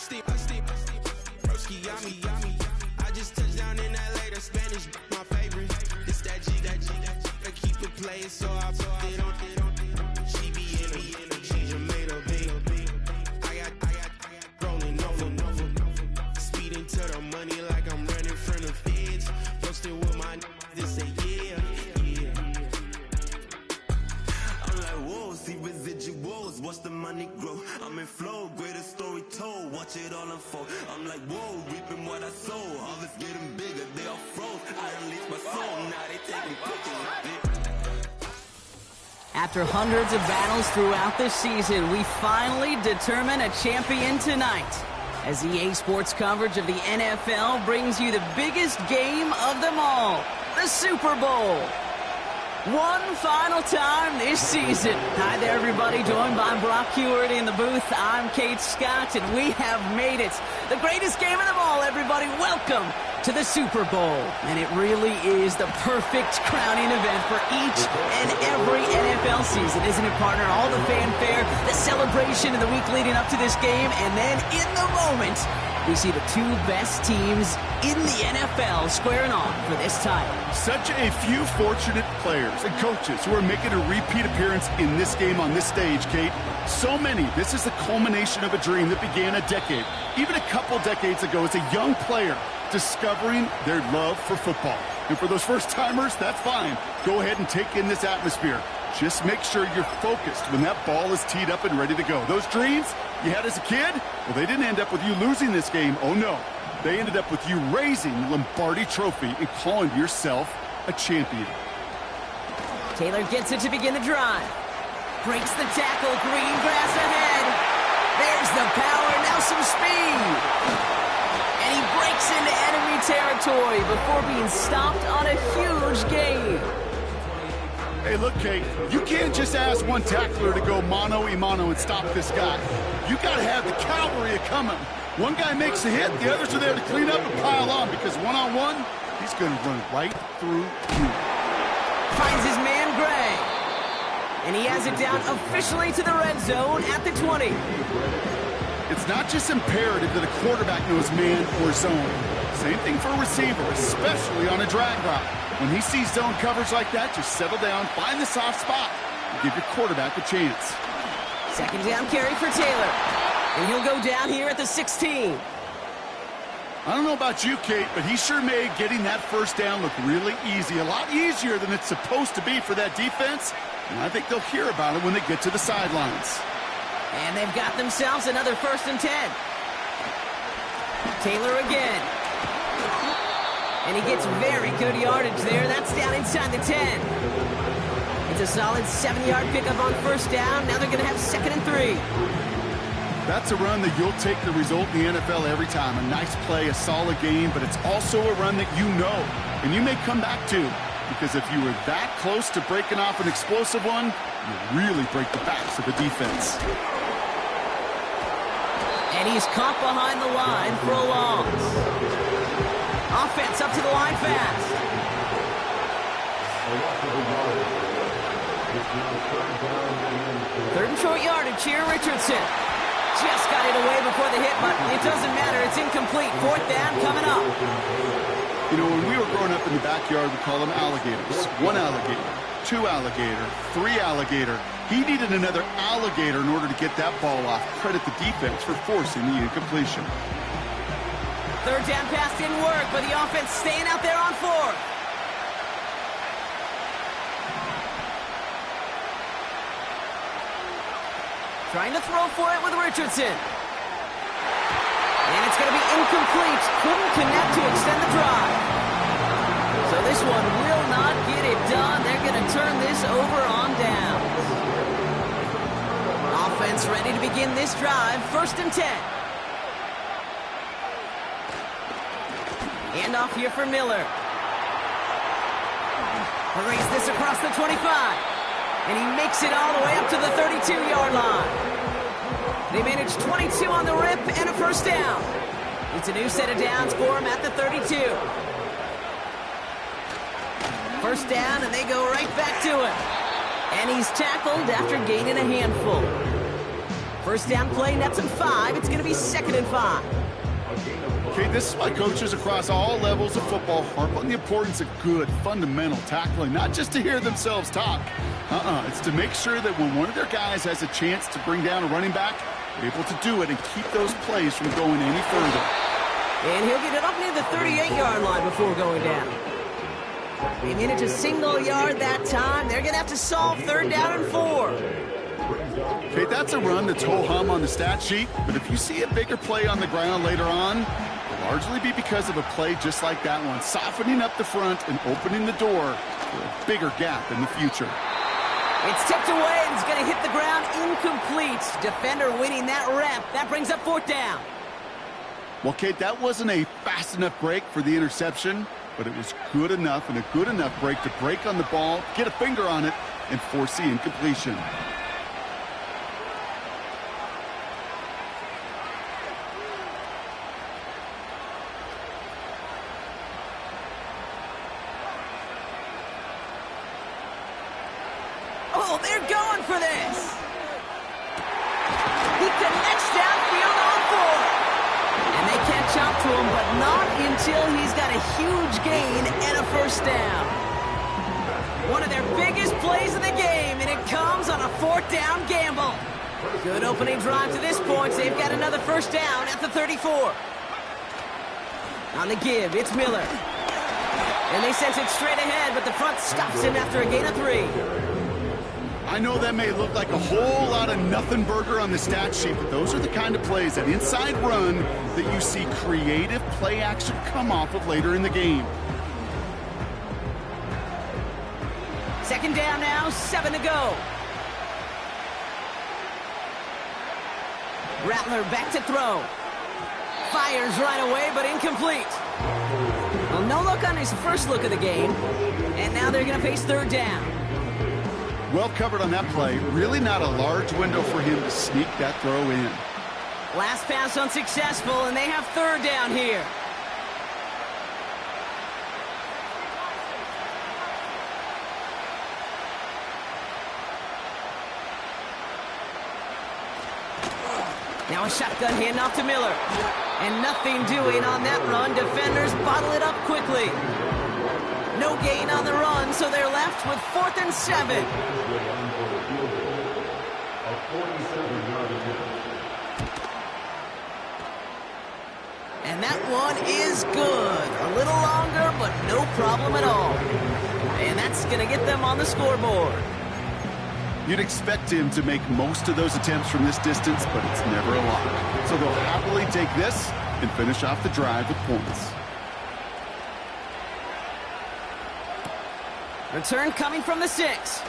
Broski, yummy. I just touched down in LA, the Spanish, my favorite. This that G. I keep it playing, so I put it on. She be in it, she just made a big. I got rolling over. Speeding to the money like I'm running from the feds. Posted with my this say yeah. I'm like, whoa, see residuals, watch the money grow. I'm in flow, greatest story told, watch it all unfold. I'm like, whoa, reaping what I sow, harvest getting bigger, they all froze. I released my soul, now they taking pictures. After hundreds of battles throughout the season, we finally determine a champion tonight, as EA Sports coverage of the NFL brings you the biggest game of them all, the Super Bowl. One final time this season. Hi there, everybody. Joined by Brock Huard in the booth. I'm Kate Scott, and we have made it. The greatest game of them all, everybody. Welcome to the Super Bowl. And it really is the perfect crowning event for each and every NFL season, isn't it, partner? All the fanfare, the celebration of the week leading up to this game, and then in the moment, we see the two best teams in the NFL squaring off for this title. Such a few fortunate players and coaches who are making a repeat appearance in this game on this stage, Kate. So many. This is the culmination of a dream that began a decade, even a couple decades ago, as a young player discovering their love for football. And for those first-timers, that's fine. Go ahead and take in this atmosphere. Just make sure you're focused when that ball is teed up and ready to go. Those dreams you had as a kid, well, they didn't end up with you losing this game. Oh, no. They ended up with you raising the Lombardi Trophy and calling yourself a champion. Taylor gets it to begin the drive. Breaks the tackle. Green grass ahead. There's the power. Now some speed. And he breaks into enemy territory before being stopped on a huge gain. Hey, look, Kate, you can't just ask one tackler to go mano-a-mano and stop this guy. You got to have the cavalry coming. One guy makes a hit, the others are there to clean up and pile on, because one-on-one, he's going to run right through you. Finds his man, Gray. And he has it down officially to the red zone at the 20. It's not just imperative that a quarterback knows man or zone. Same thing for a receiver, especially on a drag route. When he sees zone coverage like that, just settle down, find the soft spot, and give your quarterback a chance. Second down carry for Taylor. And he'll go down here at the 16. I don't know about you, Kate, but he sure made getting that first down look really easy. A lot easier than it's supposed to be for that defense. And I think they'll hear about it when they get to the sidelines. And they've got themselves another 1st and 10. Taylor again. And he gets very good yardage there. That's down inside the 10. It's a solid 7-yard pickup on first down. Now they're going to have 2nd and 3. That's a run that you'll take the result in the NFL every time. A nice play, a solid game, but it's also a run that you know, and you may come back to, because if you were that close to breaking off an explosive one, you really break the backs of the defense. And he's caught behind the line for a loss. Offense up to the line fast. Third and short yardage here, Richardson. Just got it away before the hit, but it doesn't matter. It's incomplete. 4th down coming up. You know, when we were growing up in the backyard, we call them alligators. 1 alligator, 2 alligator, 3 alligator. He needed another alligator in order to get that ball off. Credit the defense for forcing the incompletion. Third down pass didn't work, but the offense staying out there on 4th. Trying to throw for it with Richardson. And it's going to be incomplete. Couldn't connect to extend the drive. So this one will not get it done. They're going to turn this over on downs. Offense ready to begin this drive. 1st and 10. Handoff here for Miller. Hurries this across the 25. And he makes it all the way up to the 32-yard line. They managed 22 on the rip and a 1st down. It's a new set of downs for him at the 32. 1st down, and they go right back to him. And he's tackled after gaining a handful. First down play, nets him 5. It's going to be 2nd and 5. Okay, this is why coaches across all levels of football harp on the importance of good, fundamental tackling, not just to hear themselves talk. It's to make sure that when one of their guys has a chance to bring down a running back, they're able to do it and keep those plays from going any further. And he'll get it up near the 38-yard line before going down. They made it to single yard that time. They're going to have to solve 3rd down and 4. Okay, that's a run that's ho-hum on the stat sheet, but if you see a bigger play on the ground later on, it'll largely be because of a play just like that one, softening up the front and opening the door for a bigger gap in the future. It's tipped away and it's going to hit the ground incomplete. Defender winning that rep. That brings up 4th down. Well, Kate, that wasn't a fast enough break for the interception, but it was good enough and a good enough break to break on the ball, get a finger on it, and force the incompletion. Oh, they're going for this. He connects downfield on 4. And they catch up to him, but not until he's got a huge gain and a 1st down. One of their biggest plays of the game, and it comes on a 4th down gamble. Good opening drive to this point. They've got another 1st down at the 34. On the give, it's Miller. And they send it straight ahead, but the front stops him after a gain of 3. I know that may look like a whole lot of nothing burger on the stat sheet, but those are the kind of plays, that inside run, that you see creative play action come off of later in the game. 2nd down now, 7 to go. Rattler back to throw. Fires right away, but incomplete. Well, no look on his first look of the game, and now they're going to face 3rd down. Well covered on that play. Really not a large window for him to sneak that throw in. Last pass unsuccessful, and they have 3rd down here. Now a shotgun handoff to Miller. And nothing doing on that run. Defenders bottle it up quickly. No gain on the run, so they're left with 4th and 7. And that one is good. A little longer, but no problem at all. And that's going to get them on the scoreboard. You'd expect him to make most of those attempts from this distance, but it's never a lot. So they'll happily take this and finish off the drive with points. Return coming from the 6.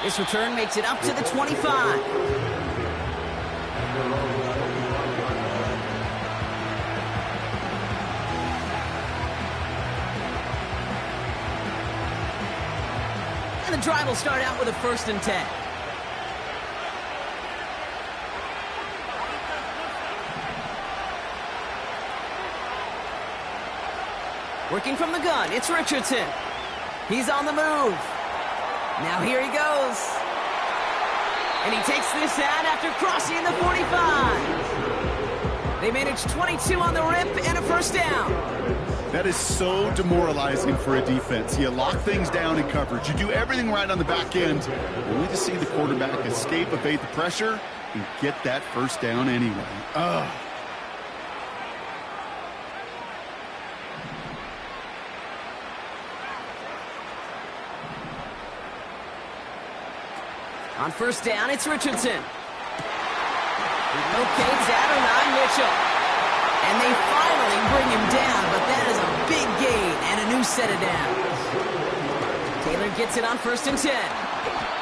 This return makes it up to the 25. And the drive will start out with a 1st and 10. Working from the gun, it's Richardson. He's on the move. Now here he goes. And he takes this out after crossing the 45. They managed 22 on the rip and a 1st down. That is so demoralizing for a defense. You lock things down in coverage. You do everything right on the back end, only to see the quarterback escape, evade the pressure, and get that 1st down anyway. Ugh. On 1st down, it's Richardson. Locates Adonai Mitchell. And they finally bring him down, but that is a big gain and a new set of downs. Taylor gets it on 1st and 10.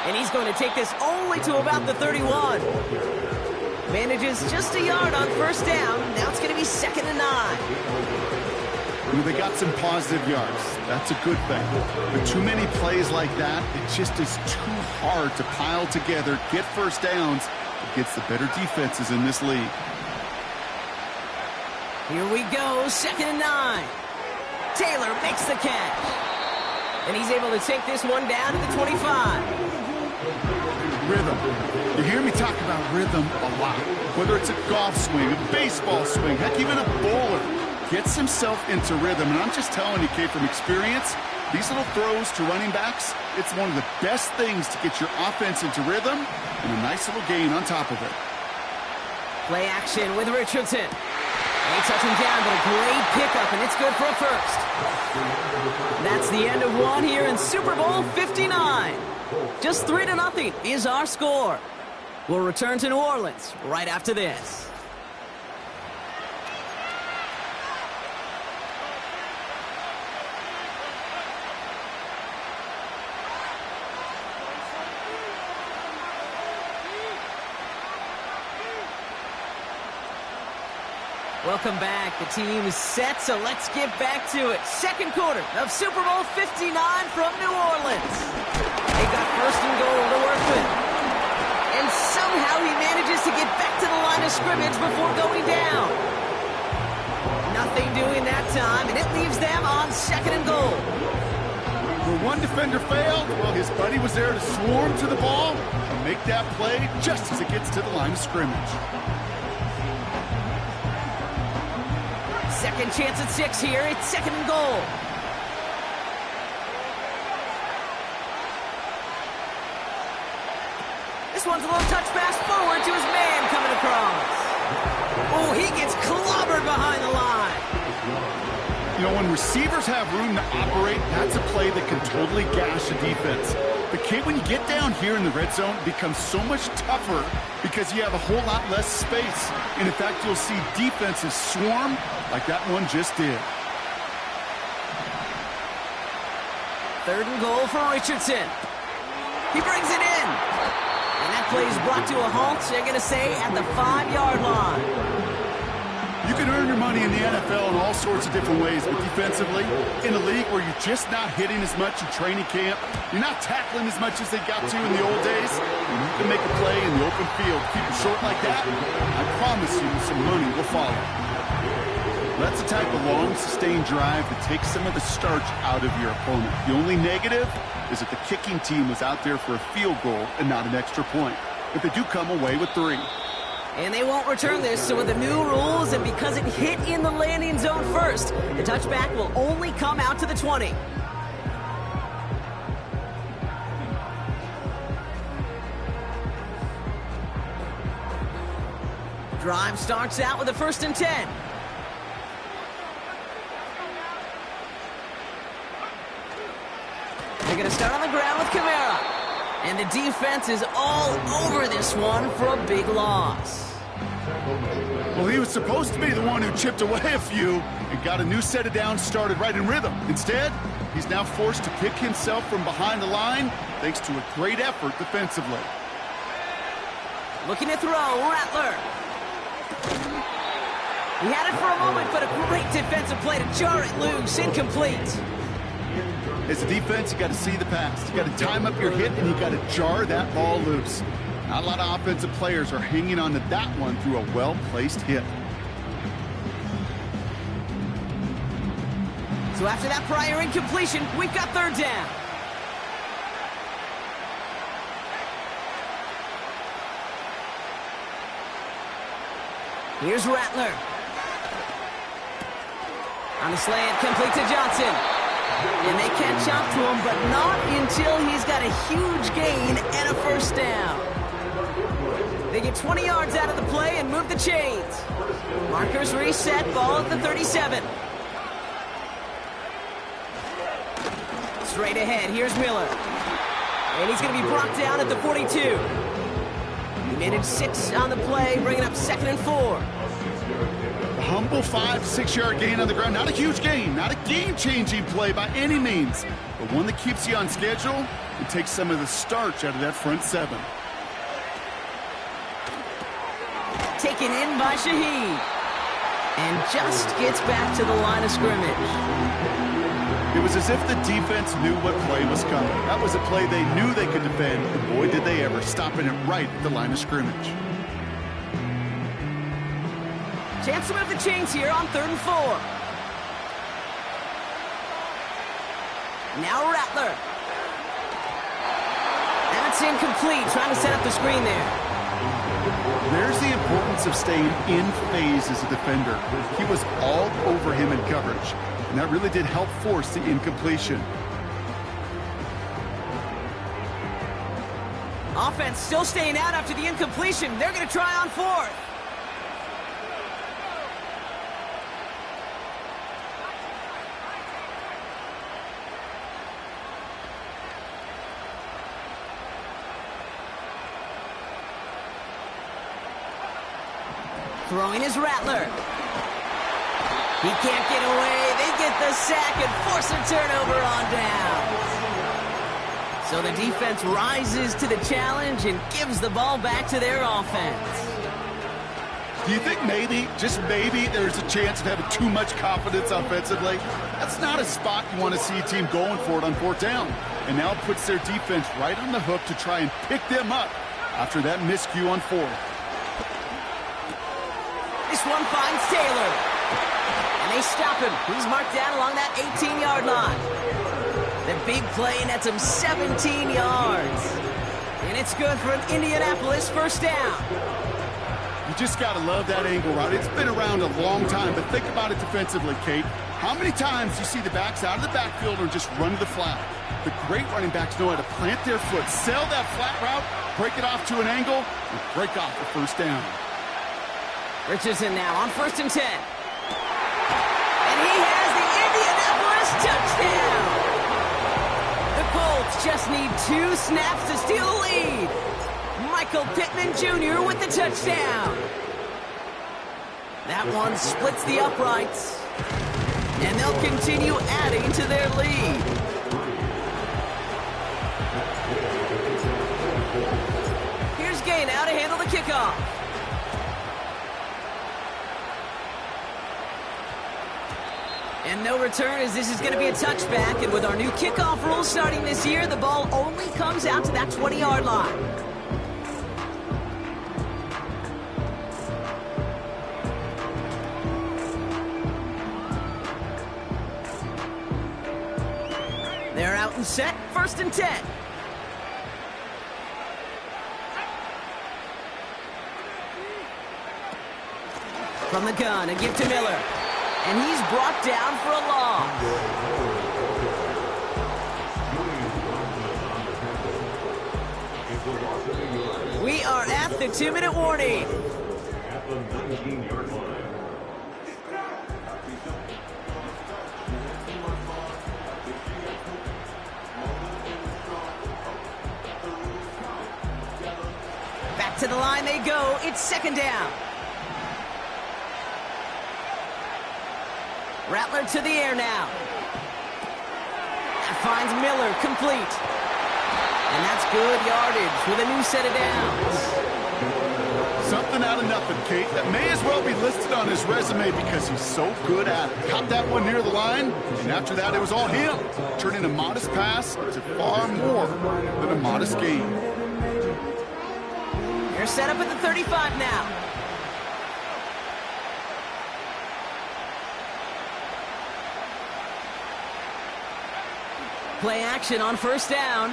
And he's going to take this only to about the 31. Manages just a yard on 1st down. Now it's going to be 2nd and 9. They got some positive yards. That's a good thing. But too many plays like that, it just is too hard to pile together, get 1st downs against the better defenses in this league. Here we go, 2nd and 9. Taylor makes the catch. And he's able to take this one down to the 25. Rhythm. You hear me talk about rhythm a lot. Whether it's a golf swing, a baseball swing, heck, even a bowler gets himself into rhythm. And I'm just telling you, Kate, from experience, these little throws to running backs, it's one of the best things to get your offense into rhythm and a nice little gain on top of it. Play action with Richardson. They touch him down, but a great pickup, and it's good for a first. That's the end of one here in Super Bowl 59. Just 3-0 is our score. We'll return to New Orleans right after this. Welcome back. The team is set, so let's get back to it. Second quarter of Super Bowl 59 from New Orleans. They got first and goal to work with. And somehow he manages to get back to the line of scrimmage before going down. Nothing doing that time, and it leaves them on second and goal. Where one defender failed, well, his buddy was there to swarm to the ball and make that play just as it gets to the line of scrimmage. Second chance at 6 here. It's second and goal. This one's a little touch pass forward to his man coming across. Oh, he gets clobbered behind the line. You know, when receivers have room to operate, that's a play that can totally gash a defense. But, Kate, when you get down here in the red zone, it becomes so much tougher because you have a whole lot less space. And, in fact, you'll see defenses swarm like that one just did. Third and goal for Richardson. He brings it in. And that play is brought to a halt, so they're going to say, at the 5-yard line. You can earn your money in the NFL in all sorts of different ways, but defensively, in a league where you're just not hitting as much in training camp, you're not tackling as much as they got to in the old days, and you can make a play in the open field. Keep it short like that, I promise you some money will follow. That's the type of long, sustained drive that takes some of the starch out of your opponent. The only negative is that the kicking team was out there for a field goal and not an extra point. But they do come away with 3. And they won't return this, so with the new rules and because it hit in the landing zone first, the touchback will only come out to the 20. Drive starts out with a 1st and 10. They're going to start on the ground with Kamara. And the defense is all over this one for a big loss. Well, he was supposed to be the one who chipped away a few and got a new set of downs started right in rhythm. Instead, he's now forced to pick himself from behind the line thanks to a great effort defensively. Looking to throw, Rattler. He had it for a moment, but a great defensive play to jar it loose, incomplete. As a defense, you got to see the pass. You got to time up your hit, and you got to jar that ball loose. Not a lot of offensive players are hanging on to that one through a well-placed hit. So after that prior incompletion, we've got 3rd down. Here's Rattler. On the slant, complete to Johnson. And they catch up to him, but not until he's got a huge gain and a 1st down. They get 20 yards out of the play and move the chains. Markers reset, ball at the 37. Straight ahead, here's Miller. And he's going to be brought down at the 42. He managed 6 on the play, bringing up 2nd and 4. A humble 5-6-yard gain on the ground. Not a huge gain, not a game-changing play by any means, but one that keeps you on schedule and takes some of the starch out of that front 7. Taken in by Shaheed. And just gets back to the line of scrimmage. It was as if the defense knew what play was coming. That was a play they knew they could defend, and boy, did they ever, stopping it right at the line of scrimmage. Chance to move the chains here on 3rd and 4. Now Rattler. That's incomplete. Trying to set up the screen there. There's the importance of staying in phase as a defender. He was all over him in coverage, and that really did help force the incompletion. Offense still staying out after the incompletion. They're going to try on fourth. Throwing is Rattler. He can't get away. They get the sack and force a turnover on down. So the defense rises to the challenge and gives the ball back to their offense. Do you think maybe, just maybe, there's a chance of having too much confidence offensively? That's not a spot you want to see a team going for it on fourth down. And now it puts their defense right on the hook to try and pick them up after that miscue on fourth. This one finds Taylor. And they stop him. He's marked down along that 18-yard line. The big play nets him 17 yards. And it's good for an Indianapolis first down. You just got to love that angle route. It's been around a long time, but think about it defensively, Kate. How many times do you see the backs out of the backfield or just run to the flat? The great running backs know how to plant their foot, sell that flat route, break it off to an angle, and break off the first down. Richardson now on 1st and 10. And he has the Indianapolis touchdown. The Colts just need 2 snaps to steal the lead. Michael Pittman Jr. with the touchdown. That one splits the uprights. And they'll continue adding to their lead. Here's Gay now to handle the kickoff. And no return, as this is going to be a touchback. And with our new kickoff rules starting this year, the ball only comes out to that 20-yard line. They're out and set, 1st and 10. From the gun, a give to Miller. And he's brought down for a loss. We are at the 2-minute warning. At the 19-yard line. Back to the line they go. It's 2nd down. Rattler to the air now. That finds Miller, complete. And that's good yardage with a new set of downs. Something out of nothing, Kate. That may as well be listed on his resume because he's so good at it. Caught that one near the line, and after that it was all him. Turning a modest pass to far more than a modest gain. They're set up at the 35 now. Play action on 1st down.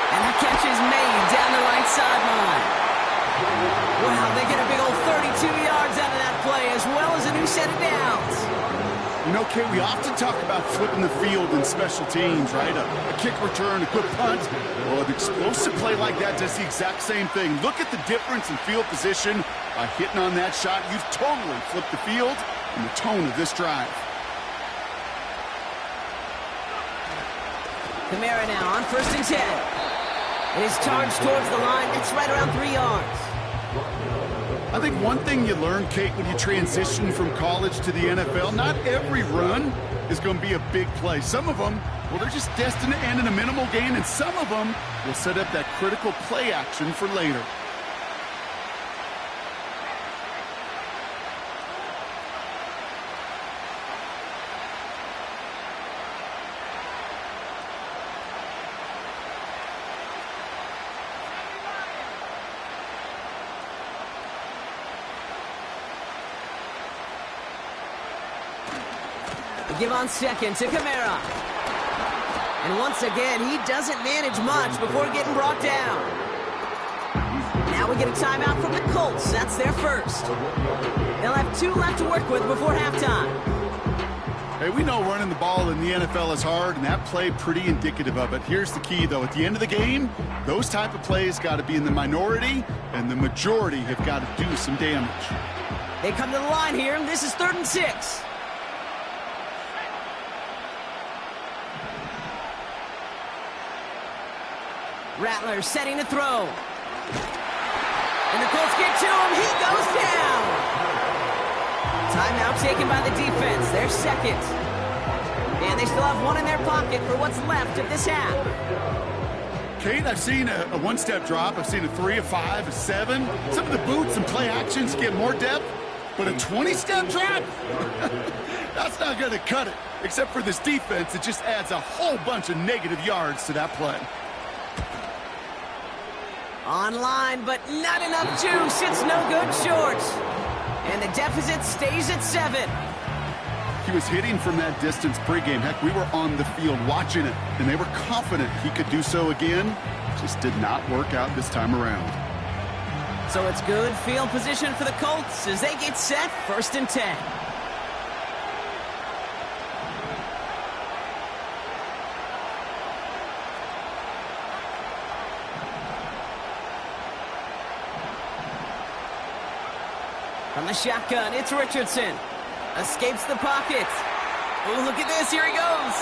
And that catch is made down the right sideline. Wow, they get a big old 32 yards out of that play, as well as a new set of downs. You know, Kate, we often talk about flipping the field in special teams, right? A kick return, a good punt. Well, an explosive play like that does the exact same thing. Look at the difference in field position. By hitting on that shot, you've totally flipped the field and the tone of this drive. Kamara now on 1st and 10. It is charged towards the line. It's right around 3 yards. I think one thing you learn, Kate, when you transition from college to the NFL, not every run is going to be a big play. Some of them, well, they're just destined to end in a minimal gain, and some of them will set up that critical play action for later. Give on 2nd to Kamara. And once again, he doesn't manage much before getting brought down. Now we get a timeout from the Colts. That's their first. They'll have 2 left to work with before halftime. Hey, we know running the ball in the NFL is hard, and that play pretty indicative of it. Here's the key, though. At the end of the game, those type of plays got to be in the minority, and the majority have got to do some damage. They come to the line here, and this is 3rd and 6. Rattler setting to throw. And the Colts get to him. He goes down. Timeout taken by the defense. Their second. And they still have 1 in their pocket for what's left of this half. Kate, I've seen a one-step drop. I've seen a 3, a 5, a 7. Some of the boots and play actions get more depth, but a 20-step drop? That's not going to cut it. Except for this defense, it just adds a whole bunch of negative yards to that play. Online, but not enough juice. It's no good short. And the deficit stays at 7. He was hitting from that distance pregame. Heck, we were on the field watching it, and they were confident he could do so again. Just did not work out this time around. So it's good field position for the Colts as they get set 1st and 10. From the shotgun, it's Richardson. Escapes the pocket. Oh, look at this. Here he goes.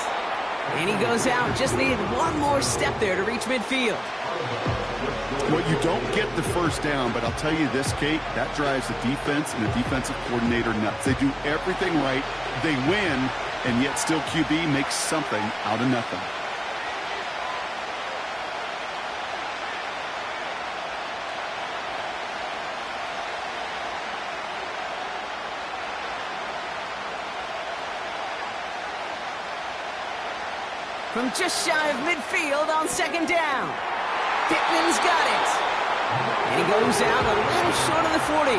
And he goes out. Just needed 1 more step there to reach midfield. Well, you don't get the first down, but I'll tell you this, Kate, that drives the defense and the defensive coordinator nuts. They do everything right. They win, and yet still QB makes something out of nothing. From just shy of midfield on 2nd down. Pittman's got it. And he goes out a little short of the 40.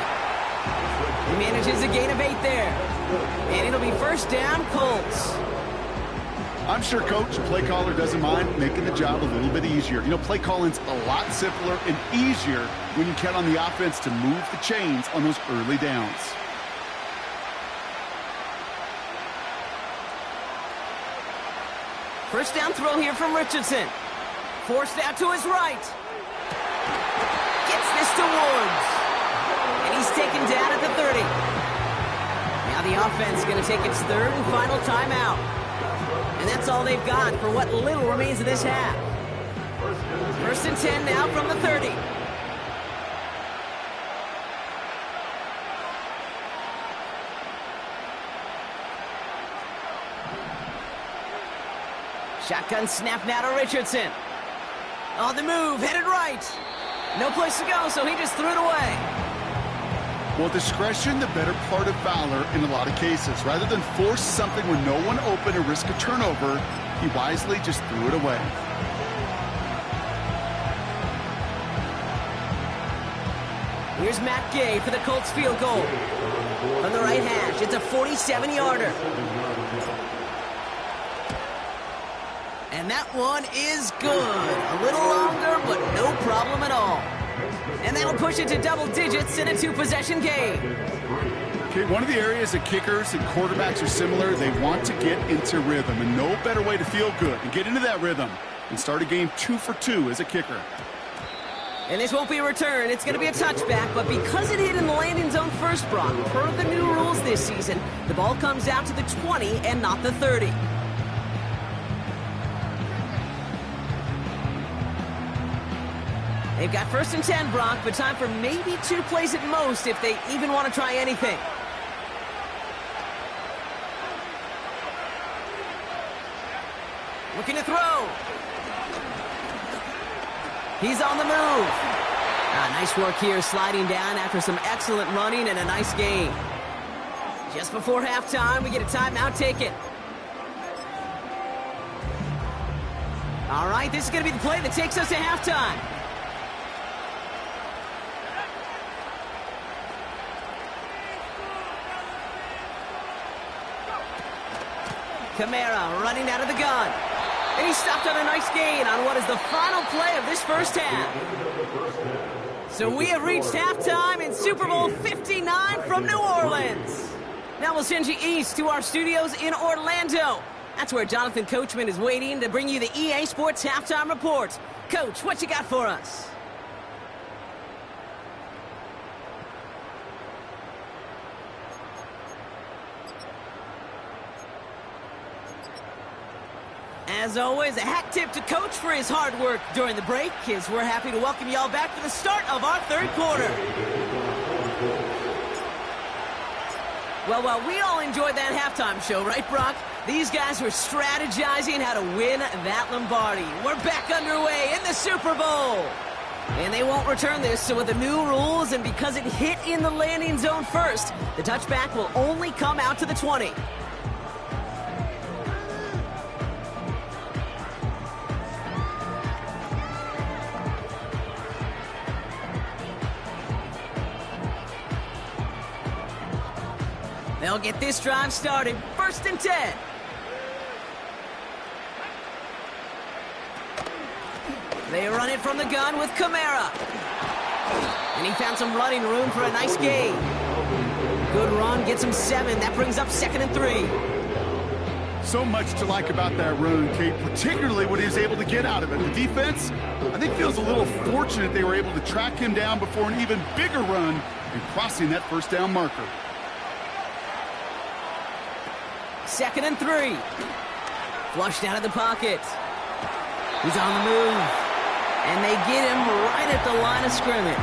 He manages a gain of 8 there. And it'll be 1st down, Colts. I'm sure Coach, play caller, doesn't mind making the job a little bit easier. You know, play calling's a lot simpler and easier when you count on the offense to move the chains on those early downs. First down throw here from Richardson. Forced out to his right. Gets this to Woods. And he's taken down at the 30. Now the offense is going to take its 3rd and final timeout. And that's all they've got for what little remains of this half. 1st and 10 now from the 30. Shotgun snap now to Richardson. On the move, headed right. No place to go, so he just threw it away. Well, discretion, the better part of valor in a lot of cases. Rather than force something with no one open and risk a turnover, he wisely just threw it away. Here's Matt Gay for the Colts field goal. From the right hash, it's a 47-yarder. And that one is good. A little longer, but no problem at all. And that'll push it to double digits in a 2-possession game. Okay, one of the areas that kickers and quarterbacks are similar, they want to get into rhythm. And no better way to feel good and get into that rhythm and start a game 2 for 2 as a kicker. And this won't be a return. It's going to be a touchback. But because it hit in the landing zone first, Brock, per the new rules this season, the ball comes out to the 20 and not the 30. They've got 1st and 10, Brock, but time for maybe 2 plays at most if they even want to try anything. Looking to throw. He's on the move. Nice work here sliding down after some excellent running and a nice gain. Just before halftime, we get a timeout taken. All right, this is going to be the play that takes us to halftime. Kamara running out of the gun. And he stopped on a nice gain on what is the final play of this first half. So we have reached halftime in Super Bowl 59 from New Orleans. Now we'll send you east to our studios in Orlando. That's where Jonathan Coachman is waiting to bring you the EA Sports Halftime Report. Coach, what you got for us? As always, a hat tip to Coach for his hard work during the break, as we're happy to welcome y'all back for the start of our third quarter. Well, while we all enjoyed that halftime show, right, Brock? These guys were strategizing how to win that Lombardi. We're back underway in the Super Bowl. And they won't return this, so with the new rules and because it hit in the landing zone first, the touchback will only come out to the 20. They'll get this drive started. 1st and 10. They run it from the gun with Kamara. And he found some running room for a nice gain. Good run, gets him 7. That brings up 2nd and 3. So much to like about that run, Kate, particularly what he was able to get out of it. The defense, I think, feels a little fortunate they were able to track him down before an even bigger run and crossing that first down marker. 2nd and 3. Flushed out of the pocket. He's on the move. And they get him right at the line of scrimmage.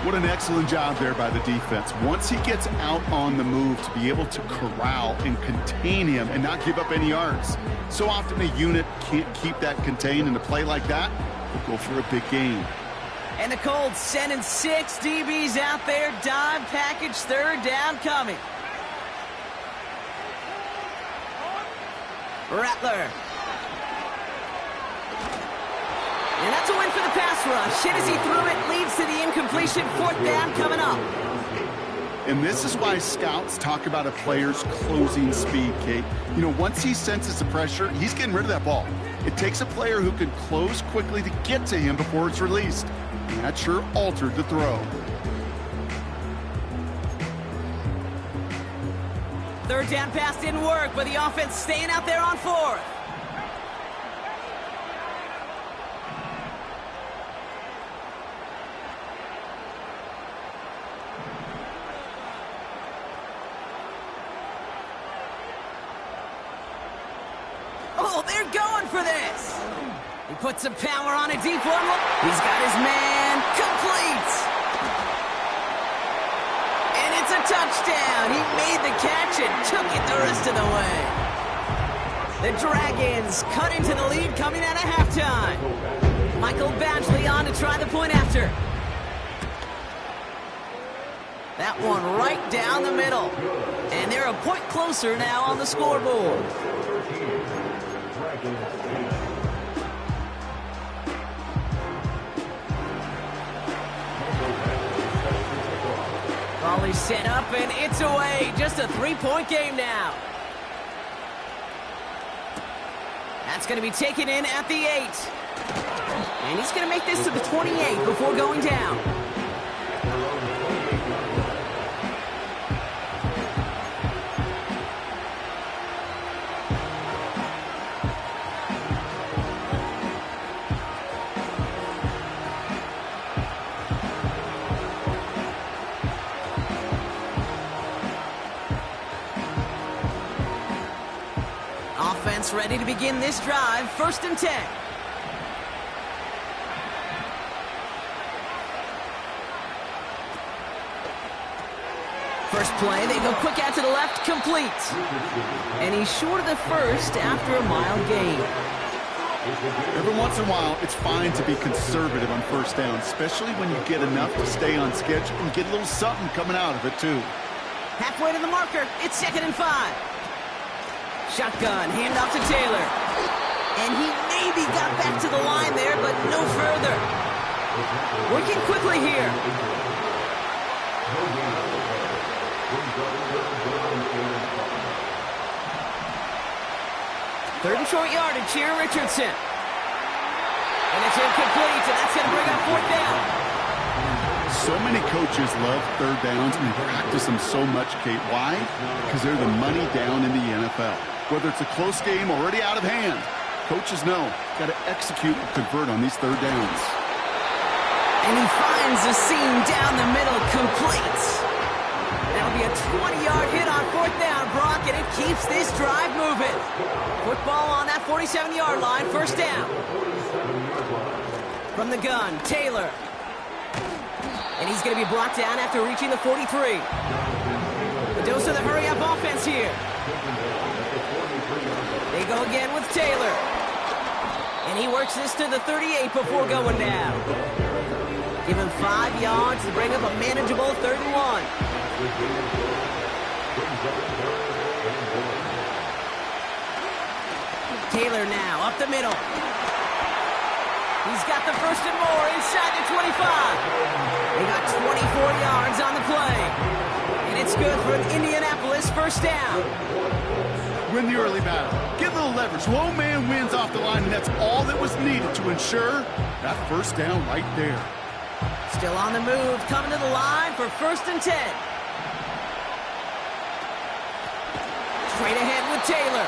What an excellent job there by the defense. Once he gets out on the move, to be able to corral and contain him and not give up any yards. So often a unit can't keep that contained, and a play like that will go for a big gain. And the Colts sending 6 DBs out there. Dime package, 3rd down coming. Rattler. And that's a win for the pass rush. Hit as he threw it, leads to the incompletion. 4th down coming up. And this is why scouts talk about a player's closing speed, Kate. You know, once he senses the pressure, he's getting rid of that ball. It takes a player who can close quickly to get to him before it's released. And that sure altered the throw. 3rd down pass didn't work, but the offense staying out there on 4th. Oh, they're going for this. He puts some power on a deep one. He's got his man complete. And it's a touchdown. He made the catch and took it the rest of the way. The Dragons cut into the lead coming out of halftime. Michael Badgley on to try the point after. That one right down the middle. And they're a point closer now on the scoreboard. Volley set up and it's away. Just a 3-point game now. That's going to be taken in at the 8. And he's going to make this to the 28 before going down. Offense ready to begin this drive. 1st and 10. First play, they go quick out to the left, complete. And he's short of the first after a mild gain. Every once in a while, it's fine to be conservative on 1st down, especially when you get enough to stay on schedule and get a little something coming out of it, too. Halfway to the marker, it's 2nd and 5. Shotgun, handoff to Taylor. And he maybe got back to the line there, but no further. Working quickly here. Third and short yardage here, Richardson. And it's incomplete, and that's going to bring up fourth down. So many coaches love third downs and practice them so much, Kate. Why? Because they're the money down in the NFL. Whether it's a close game already out of hand, coaches know, got to execute and convert on these third downs. And he finds the seam down the middle, complete. That'll be a 20-yard hit on fourth down, Brock, and it keeps this drive moving. Football on that 47-yard line, first down. From the gun, Taylor. And he's going to be brought down after reaching the 43. The dose of the hurry-up offense here. They go again with Taylor. And he works this to the 38 before going down. Give him 5 yards to bring up a manageable 3rd and 1. Taylor now up the middle. He's got the first and more inside the 25. They got 24 yards on the play. And it's good for an Indianapolis first down. Win the early battle. Get a little leverage. Low man wins off the line, and that's all that was needed to ensure that first down right there. Still on the move, coming to the line for 1st and 10. Straight ahead with Taylor.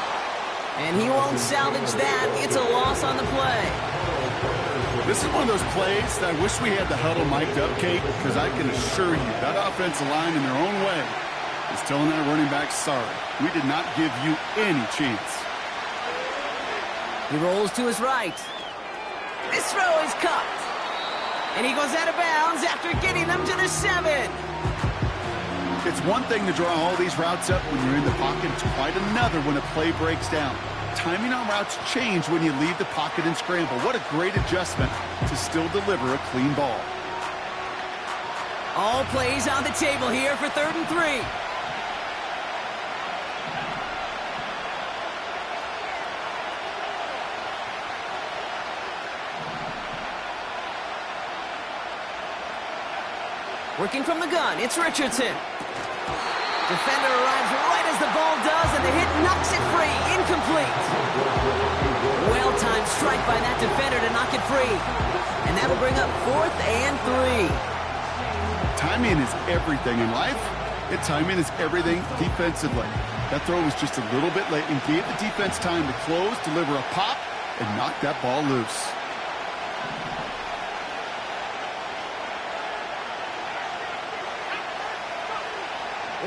And he won't salvage that. It's a loss on the play. This is one of those plays that I wish we had the huddle mic'd up, Kate, because I can assure you that offensive line in their own way is telling that running back, sorry, we did not give you any chance. He rolls to his right. This throw is cut. And he goes out of bounds after getting them to the 7. It's one thing to draw all these routes up when you're in the pocket. It's quite another when a play breaks down. Timing on routes change when you leave the pocket and scramble. What a great adjustment to still deliver a clean ball. All plays on the table here for 3rd and 3. Working from the gun, it's Richardson. Defender arrives right as the ball does, and the hit knocks it free. Incomplete. Well-timed strike by that defender to knock it free. And that'll bring up 4th and 3. Timing is everything in life. And timing is everything defensively. That throw was just a little bit late and gave the defense time to close, deliver a pop, and knock that ball loose.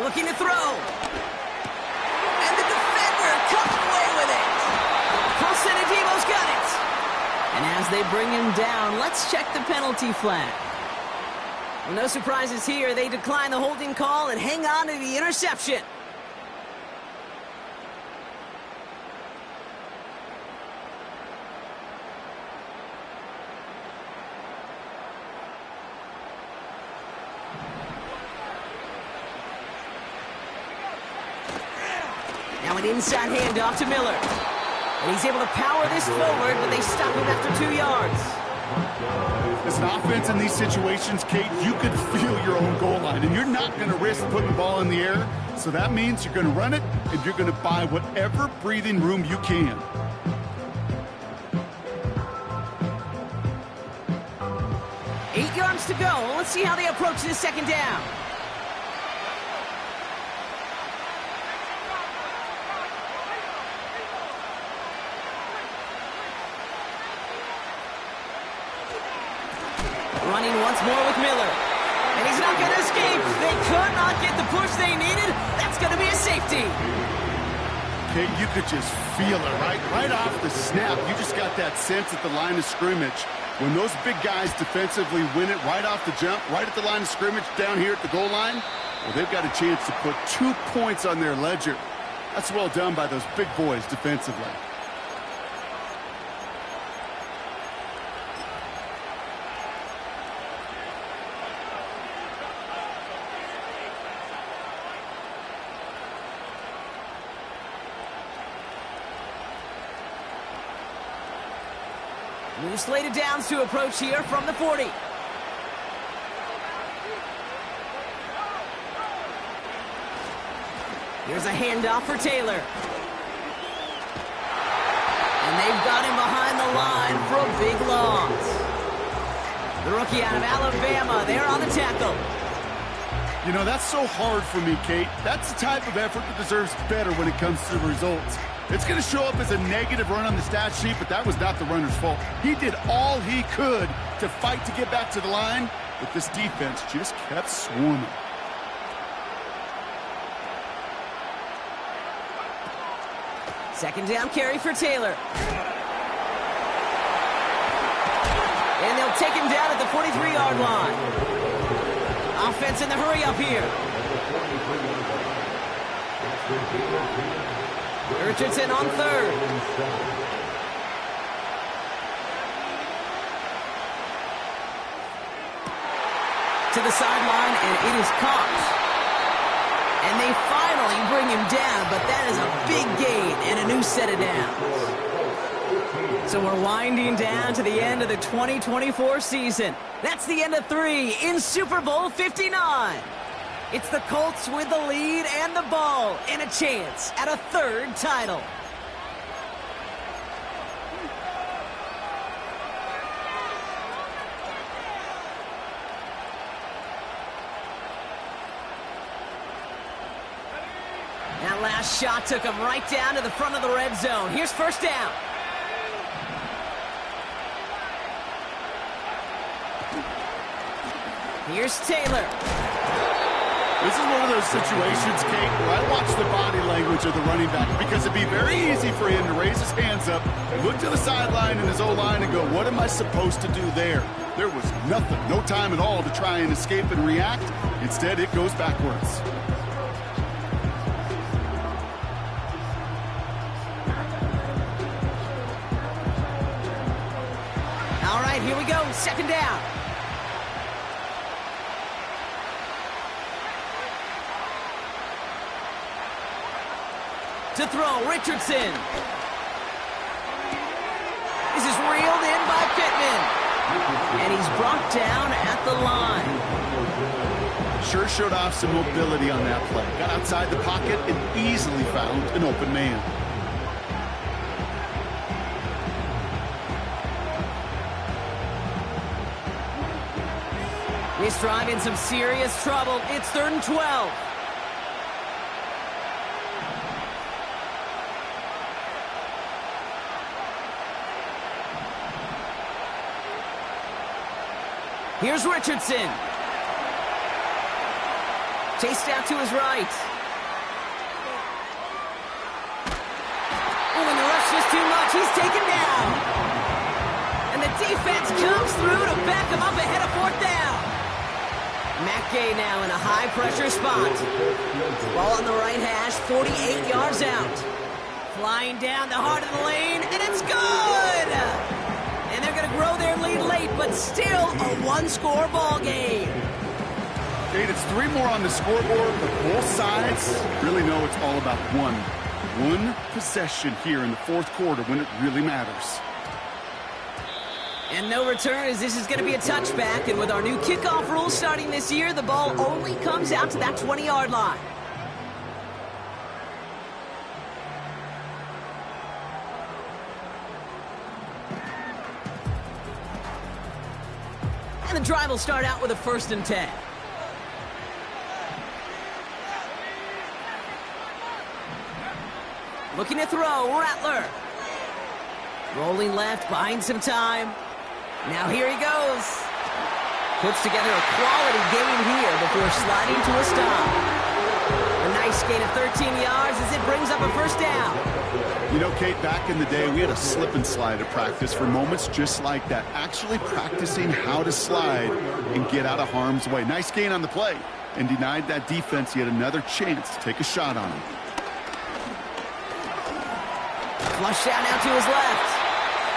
Looking to throw. And the defender comes away with it. Paulson Adebo's got it. And as they bring him down, let's check the penalty flag. Well, no surprises here. They decline the holding call and hang on to the interception. Now an inside handoff to Miller. And he's able to power this forward, but they stop him after 2 yards. As an offense in these situations, Kate, you could feel your own goal line, and you're not going to risk putting the ball in the air. So that means you're going to run it, and you're going to buy whatever breathing room you can. Eight yards to go. Let's see how they approach this second down. Running once more with Miller. And he's not going to escape. They could not get the push they needed. That's going to be a safety. Kate, you could just feel it, right? Right off the snap. You just got that sense at the line of scrimmage. When those big guys defensively win it right off the jump, right at the line of scrimmage down here at the goal line, well, they've got a chance to put 2 points on their ledger. That's well done by those big boys defensively. New slated downs to approach here from the 40. Here's a handoff for Taylor. And they've got him behind the line for a big loss. The rookie out of Alabama, they're on the tackle. You know, that's so hard for me, Kate. That's the type of effort that deserves better when it comes to the results. It's going to show up as a negative run on the stat sheet, but that was not the runner's fault. He did all he could to fight to get back to the line, but this defense just kept swarming. Second down carry for Taylor. And they'll take him down at the 43-yard line. Offense in the hurry up here. Richardson on third. To the sideline, and it is caught. And they finally bring him down, but that is a big gain and a new set of downs. So we're winding down to the end of the 2024 season. That's the end of 3 in Super Bowl 59. It's the Colts with the lead and the ball and a chance at a third title. That last shot took him right down to the front of the red zone. Here's first down. Here's Taylor. This is one of those situations, Kate, where I watch the body language of the running back because it'd be very easy for him to raise his hands up, look to the sideline in his O-line and go, what am I supposed to do there? There was nothing, no time at all to try and escape and react. Instead, it goes backwards. All right, here we go, second down. To throw, Richardson. This is reeled in by Pittman. And he's brought down at the line. Sure showed off some mobility on that play. Got outside the pocket and easily found an open man. This drive in some serious trouble. It's 3rd and 12. Here's Richardson. Chased out to his right. Oh, and the rush is too much. He's taken down. And the defense comes through to back him up ahead of 4th down. Matt Gay now in a high-pressure spot. Ball on the right hash, 48 yards out. Flying down the heart of the lane, and it's good! And they're going to grow their lead late, but still a one-score ball game. Kate, it's 3 more on the scoreboard, but both sides really know it's all about one possession here in the 4th quarter when it really matters. And no return, as this is going to be a touchback. And with our new kickoff rules starting this year, the ball only comes out to that 20-yard line. And the drive will start out with a 1st and 10. Looking to throw, Rattler. Rolling left, buying some time. Now here he goes. Puts together a quality game here before sliding to a stop. A nice gain of 13 yards as it brings up a 1st down. You know, Kate, back in the day, we had a slip and slide at practice for moments just like that. Actually practicing how to slide and get out of harm's way. Nice gain on the play and denied that defense yet another chance to take a shot on him. Flushed out now to his left.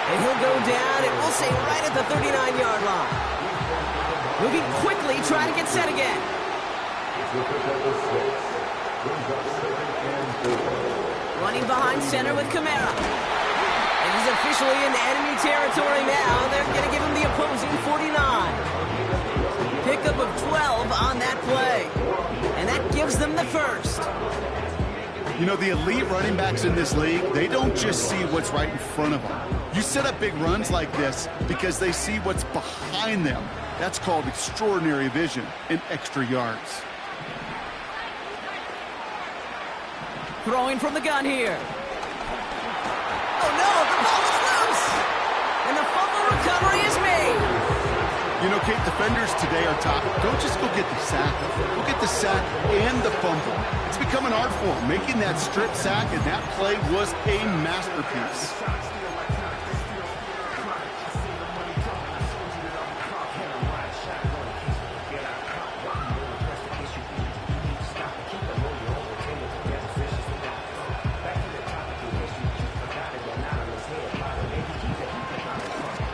And he'll go down, and we'll say right at the 39-yard line. Moving quickly, trying to get set again. Running behind center with Kamara. And he's officially in enemy territory now. They're going to give him the opposing 49. Pickup of 12 on that play. And that gives them the 1st. You know, the elite running backs in this league, they don't just see what's right in front of them. You set up big runs like this because they see what's behind them. That's called extraordinary vision and extra yards. Throwing from the gun here. Oh no, the ball is loose! And the fumble recovery is made. You know, Kate, defenders today are taught, don't just go get the sack. Go get the sack and the fumble. It's become an art form, making that strip sack, and that play was a masterpiece.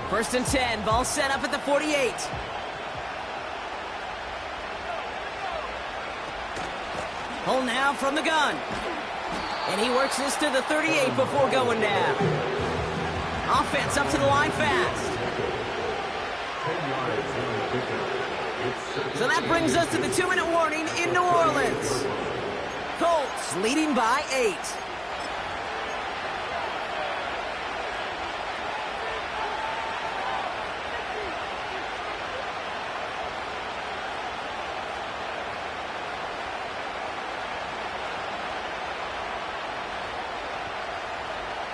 First and 10, ball set up at the 48. Hold now from the gun. And he works this to the 38 before going down. Offense up to the line fast. So that brings us to the 2-minute warning in New Orleans. Colts leading by 8.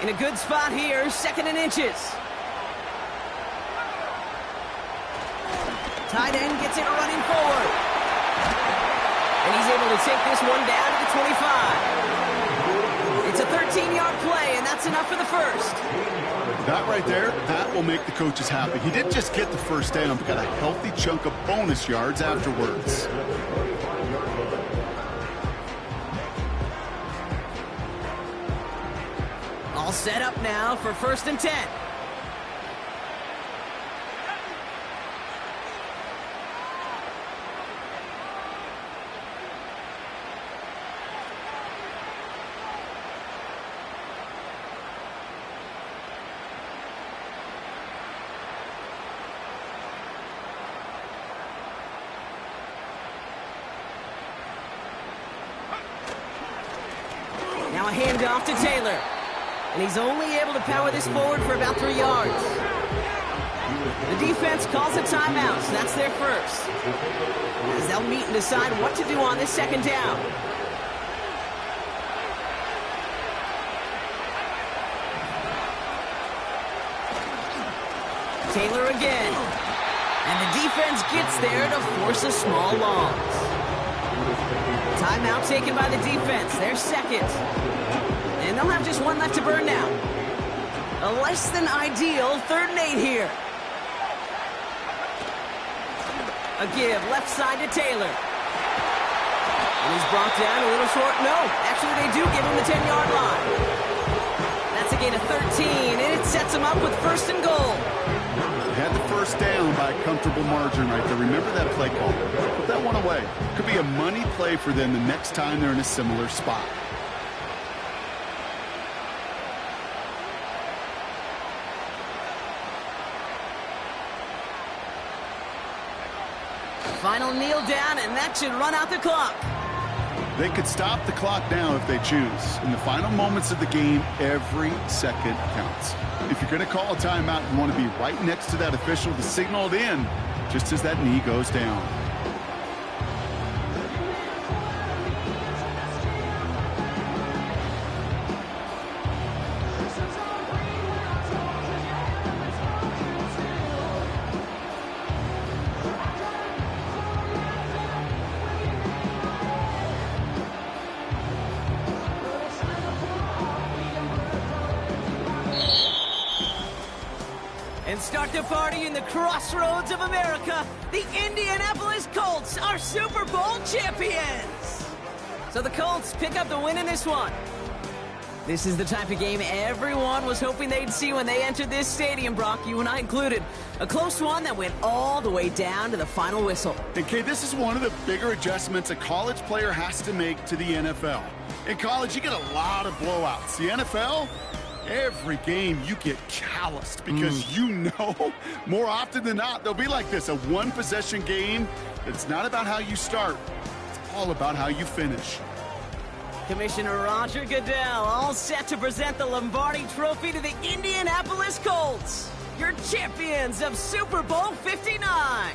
In a good spot here, 2nd and inches. Tight end gets it running forward. And he's able to take this one down to the 25. It's a 13-yard play, and that's enough for the first. That right there, that will make the coaches happy. He didn't just get the first down, but got a healthy chunk of bonus yards afterwards. All set up now for 1st and 10. Now a handoff to Taylor. And he's only able to power this forward for about 3 yards. The defense calls a timeout, so that's their first. As they'll meet and decide what to do on this 2nd down. Taylor again. And the defense gets there to force a small loss. Timeout taken by the defense, their 2nd. And they'll have just one left to burn now. A less than ideal 3rd and 8 here. A give left side to Taylor. And he's brought down a little short. No, actually they do give him the 10-yard line. That's a gain of 13, and it sets him up with 1st and goal. Had the first down by a comfortable margin right there. Remember that play call. Put that one away. Could be a money play for them the next time they're in a similar spot. Final kneel down, and that should run out the clock. They could stop the clock now if they choose. In the final moments of the game, every second counts. If you're going to call a timeout, you want to be right next to that official to signal it in just as that knee goes down. And start the party in the crossroads of America. The Indianapolis Colts are Super Bowl champions. So the Colts pick up the win in this one. This is the type of game everyone was hoping they'd see when they entered this stadium, Brock, you and I included. A close one that went all the way down to the final whistle. And Kate, this is one of the bigger adjustments a college player has to make to the NFL. In college, you get a lot of blowouts. The NFL, every game you get calloused because you know more often than not they'll be like this, a one-possession game. It's not about how you start. It's all about how you finish. Commissioner Roger Goodell, all set to present the Lombardi Trophy to the Indianapolis Colts, your champions of Super Bowl 59.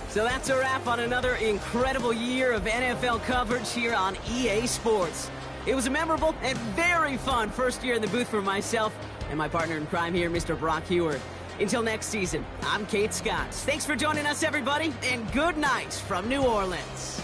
So that's a wrap on another incredible year of NFL coverage here on EA Sports. It was a memorable and very fun first year in the booth for myself and my partner in crime here, Mr. Brock Huard. Until next season, I'm Kate Scott. Thanks for joining us, everybody, and good night from New Orleans.